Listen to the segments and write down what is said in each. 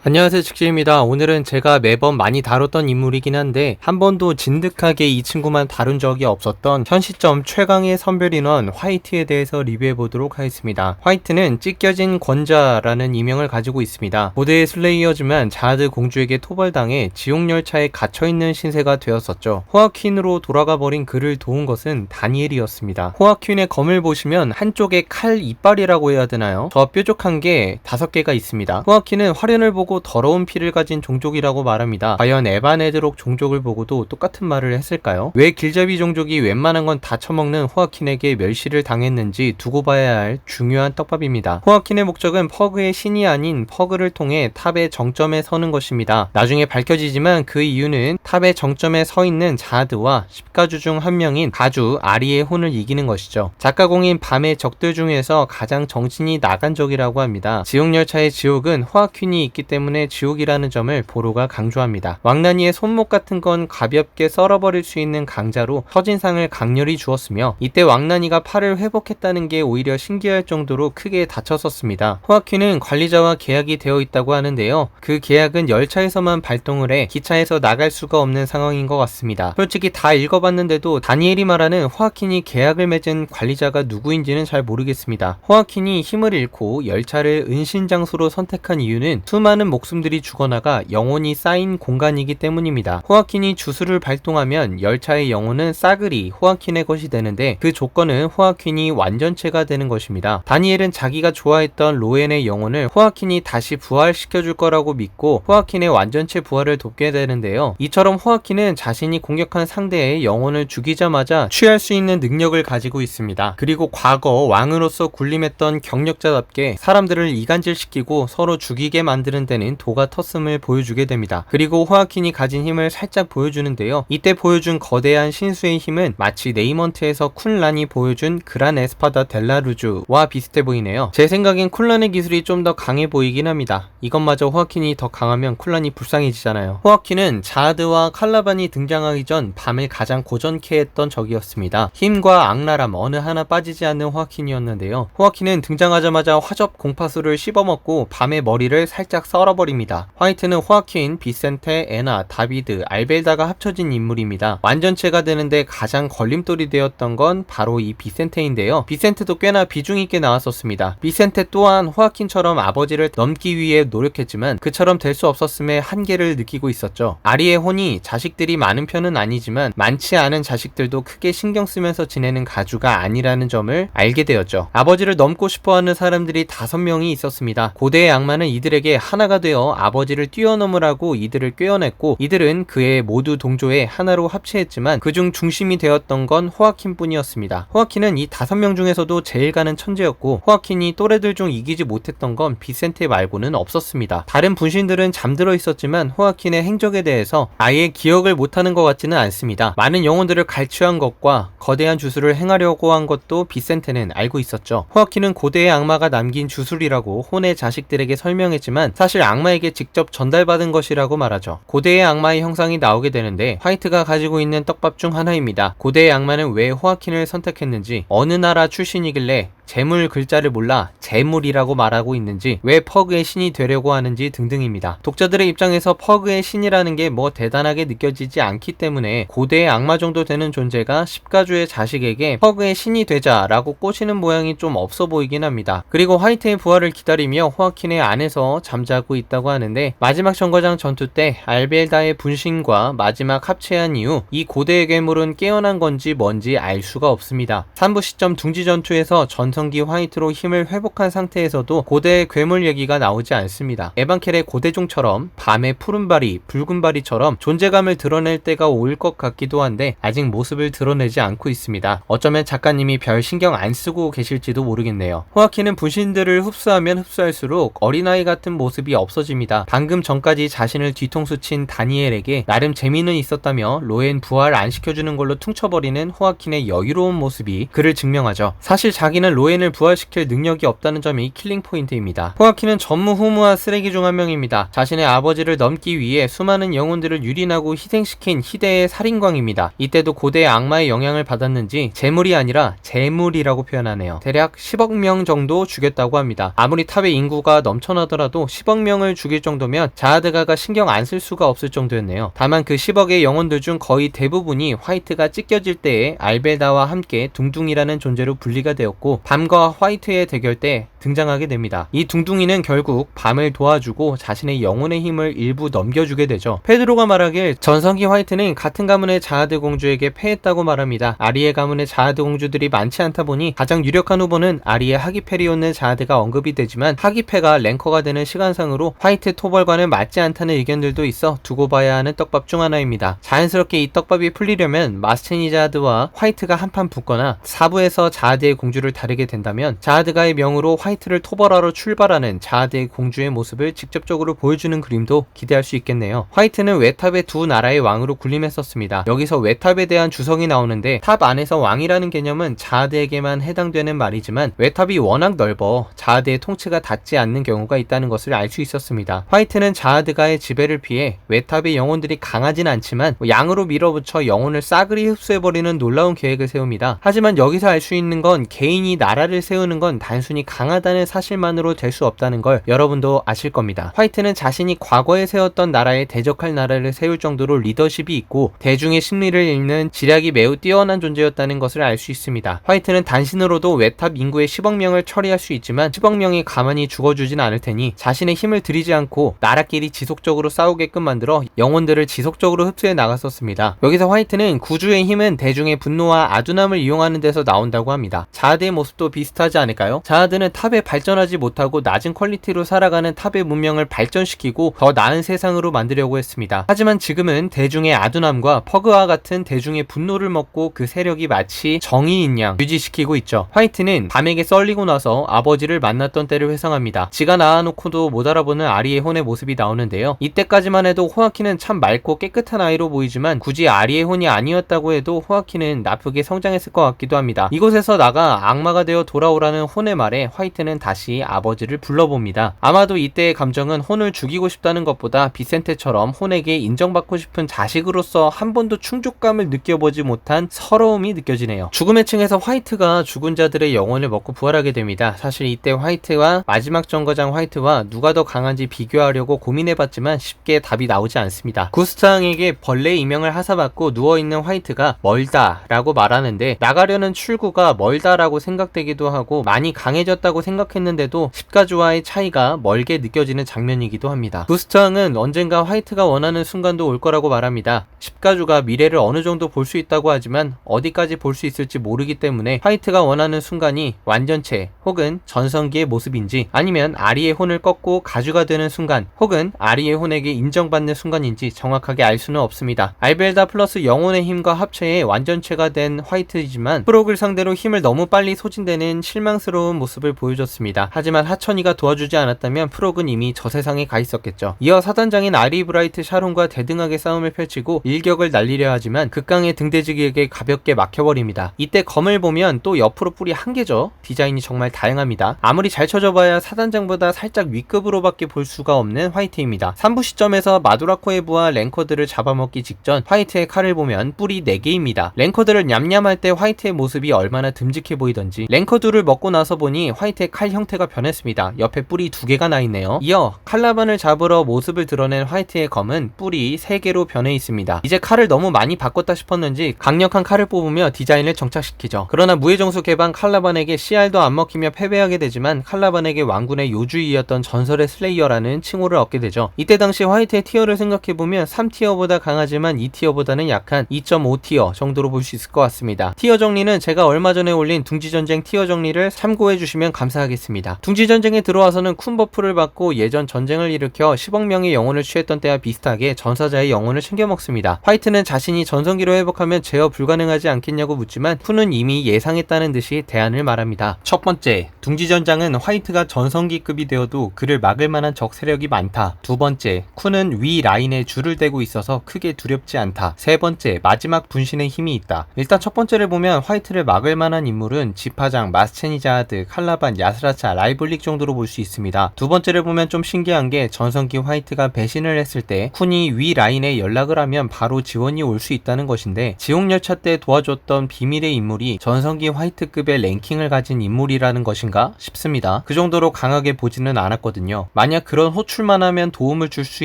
안녕하세요, 직진입니다. 오늘은 제가 매번 많이 다뤘던 인물이긴 한데 한 번도 진득하게 이 친구만 다룬 적이 없었던 현 시점 최강의 선별인원 화이트에 대해서 리뷰해보도록 하겠습니다. 화이트는 찢겨진 권자라는 이명을 가지고 있습니다. 고대의 슬레이어지만 자아드 공주에게 토벌당해 지옥열차에 갇혀있는 신세가 되었었죠. 호아퀸으로 돌아가버린 그를 도운 것은 다니엘이었습니다. 호아퀸의 검을 보시면 한쪽에 칼 이빨이라고 해야 되나요? 더 뾰족한 게 5개가 있습니다. 호아퀸은 화련을 보고 더러운 피를 가진 종족이라고 말합니다. 과연 에바네드록 종족을 보고도 똑같은 말을 했을까요? 왜 길잡이 종족이 웬만한 건 다 처먹는 호아퀸에게 멸시를 당했는지 두고 봐야 할 중요한 떡밥입니다. 호아퀸의 목적은 퍼그의 신이 아닌 퍼그를 통해 탑의 정점에 서는 것입니다. 나중에 밝혀지지만 그 이유는 탑의 정점에 서 있는 자드와 10가주 중 한 명인 가주 아리의 혼을 이기는 것이죠. 작가공인 밤의 적들 중에서 가장 정신이 나간 적이라고 합니다. 지옥열차의 지옥은 호아퀸이 있기 때문에 지옥이라는 점을 보로가 강조합니다. 왕난이의 손목 같은 건 가볍게 썰어버릴 수 있는 강자로 첫인상을 강렬히 주었으며 이때 왕난이가 팔을 회복했다는 게 오히려 신기할 정도로 크게 다쳤었습니다. 호아퀸은 관리자와 계약이 되어 있다고 하는데요. 그 계약은 열차에서만 발동을 해 기차에서 나갈 수가 없는 상황인 것 같습니다. 솔직히 다 읽어봤는데도 다니엘이 말하는 호아퀸이 계약을 맺은 관리자가 누구인지는 잘 모르겠습니다. 호아퀸이 힘을 잃고 열차를 은신장소로 선택한 이유는 수많은 목숨들이 죽어나가 영혼이 쌓인 공간이기 때문입니다. 호아퀸이 주술을 발동하면 열차의 영혼은 싸그리 호아퀸의 것이 되는데 그 조건은 호아퀸이 완전체가 되는 것입니다. 다니엘은 자기가 좋아했던 로엔의 영혼을 호아퀸이 다시 부활시켜줄 거라고 믿고 호아퀸의 완전체 부활을 돕게 되는데요. 이처럼 호아퀸은 자신이 공격한 상대의 영혼을 죽이자마자 취할 수 있는 능력을 가지고 있습니다. 그리고 과거 왕으로서 군림했던 경력자답게 사람들을 이간질시키고 서로 죽이게 만드는 데는 도가 텄음을 보여주게 됩니다. 그리고 호아퀸이 가진 힘을 살짝 보여주는데요. 이때 보여준 거대한 신수의 힘은 마치 네이먼트에서 쿤란이 보여준 그란 에스파다 델라루즈와 비슷해 보이네요. 제 생각엔 쿤란의 기술이 좀 더 강해 보이긴 합니다. 이것마저 호아퀸이 더 강하면 쿤란이 불쌍해지잖아요. 호아퀸은 자아드와 칼라반이 등장하기 전 밤을 가장 고전케 했던 적이었습니다. 힘과 악랄함 어느 하나 빠지지 않는 호아퀸이었는데요. 호아퀸은 등장하자마자 화접 공파수를 씹어먹고 밤의 머리를 살짝 썰어버립니다. 화이트는 호아퀸, 비센테, 에나, 다비드, 알벨다가 합쳐진 인물입니다. 완전체가 되는데 가장 걸림돌이 되었던 건 바로 이 비센테인데요. 비센테도 꽤나 비중있게 나왔었습니다. 비센테 또한 호아퀸처럼 아버지를 넘기 위해 노력했지만 그처럼 될 수 없었음에 한계를 느끼고 있었죠. 아리의 혼이 자식들이 많은 편은 아니지만 많지 않은 자식들도 크게 신경 쓰면서 지내는 가주가 아니라는 점을 알게 되었죠. 아버지를 넘고 싶어하는 사람들이 5명이 있었습니다. 고대의 악마는 이들에게 하나가 되어 아버지를 뛰어넘으라고 이들을 꿰어냈고 이들은 그의 모두 동조에 하나로 합체했지만 그중 중심이 되었던 건 호아퀸 뿐이었습니다. 호아퀸은 이 5명 중에서도 제일 가는 천재였고 호아퀸이 또래들 중 이기지 못했던 건 비센테 말고는 없었습니다. 다른 분신들은 잠들어 있었지만 호아퀸의 행적에 대해서 아예 기억을 못하는 것 같지는 않습니다. 많은 영혼들을 갈취한 것과 거대한 주술을 행하려고 한 것도 비센테는 알고 있었죠. 호아퀸은 고대의 악마가 남긴 주술이라고 혼의 자식들에게 설명했지만 사실 악마에게 직접 전달받은 것이라고 말하죠. 고대의 악마의 형상이 나오게 되는데 화이트가 가지고 있는 떡밥 중 하나입니다. 고대의 악마는 왜 호아퀸을 선택했는지, 어느 나라 출신이길래 재물 글자를 몰라 재물이라고 말하고 있는지, 왜 퍼그의 신이 되려고 하는지 등등입니다. 독자들의 입장에서 퍼그의 신이라는 게 뭐 대단하게 느껴지지 않기 때문에 고대의 악마 정도 되는 존재가 10가주의 자식에게 퍼그의 신이 되자라고 꼬시는 모양이 좀 없어 보이긴 합니다. 그리고 화이트의 부활을 기다리며 호아퀸의 안에서 잠자고 있다고 하는데 마지막 정거장 전투 때 알벨다의 분신과 마지막 합체한 이후 이 고대의 괴물은 깨어난 건지 뭔지 알 수가 없습니다. 3부 시점 둥지 전투에서 전성기 화이트로 힘을 회복한 상태에서도 고대의 괴물 얘기가 나오지 않습니다. 에반켈의 고대종처럼 밤의 푸른바리, 붉은바리처럼 존재감을 드러낼 때가 올 것 같기도 한데 아직 모습을 드러내지 않고 있습니다. 어쩌면 작가님이 별 신경 안 쓰고 계실지도 모르겠네요. 호아퀸은 분신들을 흡수하면 흡수할수록 어린아이 같은 모습이 없어집니다. 방금 전까지 자신을 뒤통수 친 다니엘에게 나름 재미는 있었다며 로엔 부활 안 시켜주는 걸로 퉁쳐버리는 호아퀸의 여유로운 모습이 그를 증명하죠. 사실 자기는 로엔을 부활시킬 능력이 없다는 점이 킬링 포인트입니다. 호아킨은 전무후무한 쓰레기 중 한 명입니다. 자신의 아버지를 넘기 위해 수많은 영혼들을 유린하고 희생시킨 희대의 살인광입니다. 이때도 고대의 악마의 영향을 받았는지 재물이 아니라 재물이라고 표현하네요. 대략 10억 명 정도 죽였다고 합니다. 아무리 탑의 인구가 넘쳐나더라도 10억 명을 죽일 정도면 자하드가가 신경 안 쓸 수가 없을 정도였네요. 다만 그 10억의 영혼들 중 거의 대부분이 화이트가 찢겨질 때에 알벨다와 함께 둥둥이라는 존재로 분리가 되었고 밤과 화이트의 대결 때 등장하게 됩니다. 이 둥둥이는 결국 밤을 도와주고 자신의 영혼의 힘을 일부 넘겨주게 되죠. 페드로가 말하길 전성기 화이트는 같은 가문의 자하드 공주에게 패했다고 말합니다. 아리의 가문의 자하드 공주들이 많지 않다 보니 가장 유력한 후보는 아리의 하기페리온느 자하드가 언급이 되지만 하기페가 랭커가 되는 시간상으로 화이트 토벌과는 맞지 않다는 의견들도 있어 두고 봐야 하는 떡밥 중 하나입니다. 자연스럽게 이 떡밥이 풀리려면 마스체니 자하드와 화이트가 한판 붙거나 사부에서 자하드의 공주를 다루게 된다면 자하드가의 명으로 화이트를 토벌하러 출발하는 자하드의 공주의 모습을 직접적으로 보여주는 그림도 기대할 수 있겠네요. 화이트는 외탑의 두 나라의 왕으로 군림했었습니다. 여기서 외탑에 대한 주성이 나오는데 탑 안에서 왕이라는 개념은 자하드에게만 해당되는 말이지만 외탑이 워낙 넓어 자하드의 통치가 닿지 않는 경우가 있다는 것을 알 수 있었습니다. 화이트는 자하드가의 지배를 피해 외탑의 영혼들이 강하진 않지만 양으로 밀어붙여 영혼을 싸그리 흡수해버리는 놀라운 계획을 세웁니다. 하지만 여기서 알 수 있는 건 개인이 나라를 세우는 건 단순히 강하다는 사실만으로 될 수 없다는 걸 여러분도 아실 겁니다. 화이트는 자신이 과거에 세웠던 나라에 대적할 나라를 세울 정도로 리더십이 있고 대중의 심리를 읽는 지략이 매우 뛰어난 존재였다는 것을 알 수 있습니다. 화이트는 단신으로도 외탑 인구의 10억 명을 처리할 수 있지만 10억 명이 가만히 죽어주진 않을 테니 자신의 힘을 들이지 않고 나라끼리 지속적으로 싸우게끔 만들어 영혼들을 지속적으로 흡수해 나갔었습니다. 여기서 화이트는 구주의 힘은 대중의 분노와 아둔함을 이용하는 데서 나온다고 합니다. 자하드의 모습도 비슷하지 않을까요? 자하드는 탑에 발전하지 못하고 낮은 퀄리티로 살아가는 탑의 문명을 발전시키고 더 나은 세상으로 만들려고 했습니다. 하지만 지금은 대중의 아둔함과 퍼그와 같은 대중의 분노를 먹고 그 세력이 마치 정의인 양 유지시키고 있죠. 화이트는 밤에게 썰리고 나서 아버지를 만났던 때를 회상합니다. 지가 낳아놓고도 못 알아보는 아리의 혼의 모습이 나오는데요. 이때까지만 해도 호아킨은 참 맑고 깨끗한 아이로 보이지만 굳이 아리의 혼이 아니었다고 해도 호아킨은 나쁘게 성장했을 것 같기도 합니다. 이곳에서 나가 악마가 되어 돌아오라는 혼의 말에 화이트는 다시 아버지를 불러봅니다. 아마도 이때의 감정은 혼을 죽이고 싶다는 것보다 비센테처럼 혼에게 인정받고 싶은 자식으로서 한 번도 충족감을 느껴보지 못한 서러움이 느껴지네요. 죽음의 층에서 화이트가 죽은 자들의 영혼을 먹고 부활하게 됩니다. 사실 이때 화이트와 마지막 정거장 화이트와 누가 더 강한지 비교하려고 고민해봤지만 쉽게 답이 나오지 않습니다. 구스타항에게 벌레 이명을 하사받고 누워있는 화이트가 멀다 라고 말하는데 나가려는 출구가 멀다라고 생각되기도 하고 많이 강해졌다고 생각했는데도 십가주와의 차이가 멀게 느껴지는 장면이기도 합니다. 구스타항은 언젠가 화이트가 원하는 순간도 올 거라고 말합니다. 십가주가 미래를 어느 정도 볼 수 있다고 하지만 어디까지 볼 수 있을지 모르기 때문에 화이트가 원하는 순간이 완전체 혹은 전성기의 모습인지 아니면 아리의 혼을 꺾고 가주가 되는 순간 혹은 아리의 혼에게 인정받는 순간인지 정확하게 알 수는 없습니다. 알벨다 플러스 영혼의 힘과 합체해 완전체가 된 화이트이지만 프록을 상대로 힘을 너무 빨리 소진되는 실망스러운 모습을 보여줬습니다. 하지만 하천이가 도와주지 않았다면 프록은 이미 저 세상에 가 있었겠죠. 이어 사단장인 아리 브라이트 샤론과 대등하게 싸움을 펼치고 일격을 날리려 하지만 극강의 등대지기에게 가볍게 막혀버립니다. 이때 검을 보면 또 옆으로 뿔이 한 개죠. 디자인이 정말 다양합니다. 아무리 잘 쳐져봐야 사단장보다 살짝 윗급으로밖에 볼 수가 없는 화이트입니다. 3부 시점에서 마두라코에부와 랭커들을 잡아먹기 직전 화이트의 칼을 보면 뿔이 4개입니다. 랭커들을 냠냠할 때 화이트의 모습이 얼마나 듬직해 보이던지 랭커2를 먹고 나서 보니 화이트의 칼 형태가 변했습니다. 옆에 뿔이 2개가 나있네요. 이어 칼라반을 잡으러 모습을 드러낸 화이트의 검은 뿔이 3개로 변해 있습니다. 이제 칼을 너무 많이 바꿨다 싶었는지 강력한 칼을 뽑으며 디자인을 정착시키죠. 그러나 무해정수 개방 칼라반에게 CR도 안 먹히며 패배하게 되지만 칼라반에게 왕군의 요주이였던 전설의 슬레이어라는 칭호를 얻게 되죠. 이때 당시 화이트의 티어를 생각해보면 3티어보다 강하지만 2티어보다는 약한 2.5티어 정도로 볼 수 있을 것 같습니다. 티어 정리는 제가 얼마 전에 올린 둥지전쟁 티어 정리를 참고해주시면 감사하겠습니다. 둥지전쟁에 들어와서는 쿤 버프를 받고 예전 전쟁을 일으켜 10억 명의 영혼을 취했던 때와 비슷하게 전사자의 영혼을 챙겨먹습니다. 화이트는 자신이 전성기로 회복하면 제어 불가능하지 않겠냐고 묻지만 쿤은 이미 예상했다는 듯이 대안을 말합니다. 첫 번째, 둥지전장은 화이트가 전성기급이 되어도 그를 막을 만한 적 세력이 많다. 두 번째, 쿤은 위 라인에 줄을 대고 있어서 크게 두렵지 않다. 세 번째, 마지막 분신의 힘이 있다. 일단 첫 번째를 보면 화이트를 막을 만한 인물은 지파장 전사장, 마스체니자드, 칼라반, 야스라차, 라이볼릭 정도로 볼 수 있습니다. 두 번째를 보면 좀 신기한 게 전성기 화이트가 배신을 했을 때 쿤이 위 라인에 연락을 하면 바로 지원이 올 수 있다는 것인데, 지옥열차 때 도와줬던 비밀의 인물이 전성기 화이트급의 랭킹을 가진 인물이라는 것인가 싶습니다. 그 정도로 강하게 보지는 않았거든요. 만약 그런 호출만 하면 도움을 줄 수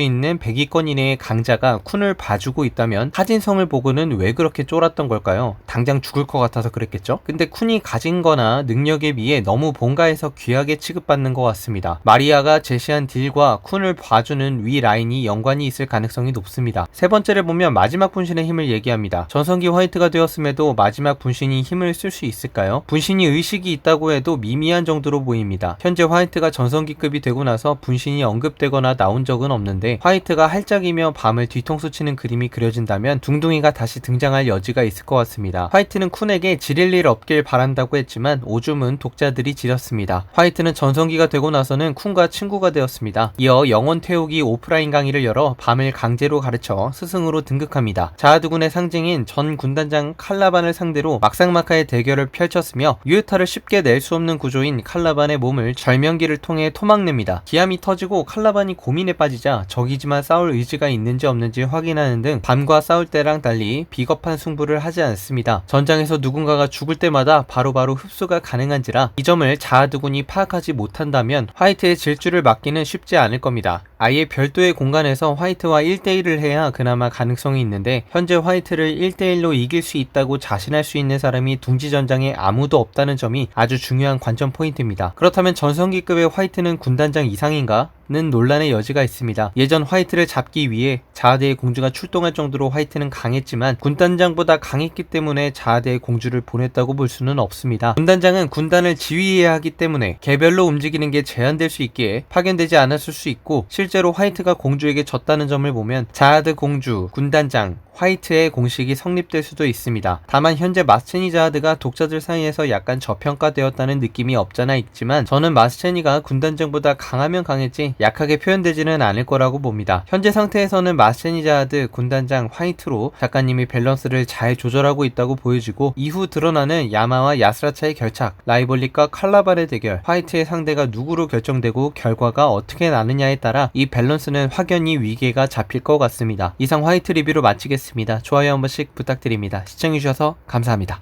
있는 100위권 이내의 강자가 쿤을 봐주고 있다면 하진성을 보고는 왜 그렇게 쫄았던 걸까요? 당장 죽을 것 같아서 그랬겠죠? 근데 쿤이 가진 거나 능력에 비해 너무 본가에서 귀하게 취급받는 것 같습니다. 마리아가 제시한 딜과 쿤을 봐주는 위 라인이 연관이 있을 가능성이 높습니다. 세 번째를 보면 마지막 분신의 힘을 얘기합니다. 전성기 화이트가 되었음에도 마지막 분신이 힘을 쓸 수 있을까요? 분신이 의식이 있다고 해도 미미한 정도로 보입니다. 현재 화이트가 전성기급이 되고 나서 분신이 언급되거나 나온 적은 없는데, 화이트가 할짝이며 밤을 뒤통수 치는 그림이 그려진다면 둥둥이가 다시 등장할 여지가 있을 것 같습니다. 화이트는 쿤에게 지릴 일 없길 바란다고 했지만 오줌은 독자들이 지렸습니다. 화이트는 전성기가 되고 나서는 쿤과 친구가 되었습니다. 이어 영혼 태우기 오프라인 강의를 열어 밤을 강제로 가르쳐 스승으로 등극합니다. 자아두군의 상징인 전 군단장 칼라반을 상대로 막상막하의 대결을 펼쳤으며 유효타를 쉽게 낼 수 없는 구조인 칼라반의 몸을 절명기를 통해 토막냅니다. 기함이 터지고 칼라반이 고민에 빠지자 적이지만 싸울 의지가 있는지 없는지 확인하는 등 밤과 싸울 때랑 달리 비겁한 승부를 하지 않습니다. 전장에서 누군가가 죽을 때마다 바로바로 흡수가 가능한지라 이 점을 자아두군이 파악하지 못한다면 화이트의 질주를 막기는 쉽지 않을 겁니다. 아예 별도의 공간에서 화이트와 1대1을 해야 그나마 가능성이 있는데, 현재 화이트를 1대1로 이길 수 있다고 자신할 수 있는 사람이 둥지전장에 아무도 없다는 점이 아주 중요한 관전 포인트입니다. 그렇다면 전성기급의 화이트는 군단장 이상인가? 는 논란의 여지가 있습니다. 예전 화이트를 잡기 위해 자아대의 공주가 출동할 정도로 화이트는 강했지만 군단장보다 강했기 때문에 자아대의 공주를 보냈다고 볼 수는 없습니다. 군단장은 군단을 지휘해야 하기 때문에 개별로 움직이는 게 제한될 수 있기에 파견되지 않았을 수 있고, 실제로 화이트가 공주에게 졌다는 점을 보면 자아드 공주, 군단장, 화이트의 공식이 성립될 수도 있습니다. 다만 현재 마스체니자드가 독자들 사이에서 약간 저평가되었다는 느낌이 없잖아 있지만, 저는 마스체니가 군단장보다 강하면 강했지 약하게 표현되지는 않을 거라고 봅니다. 현재 상태에서는 마스체니자드, 군단장, 화이트로 작가님이 밸런스를 잘 조절하고 있다고 보여지고, 이후 드러나는 야마와 야스라차의 결착, 라이볼릭과 칼라반의 대결, 화이트의 상대가 누구로 결정되고 결과가 어떻게 나느냐에 따라 이 밸런스는 확연히 위계가 잡힐 것 같습니다. 이상 화이트 리뷰로 마치겠습니다. 좋아요 한 번씩 부탁드립니다. 시청해주셔서 감사합니다.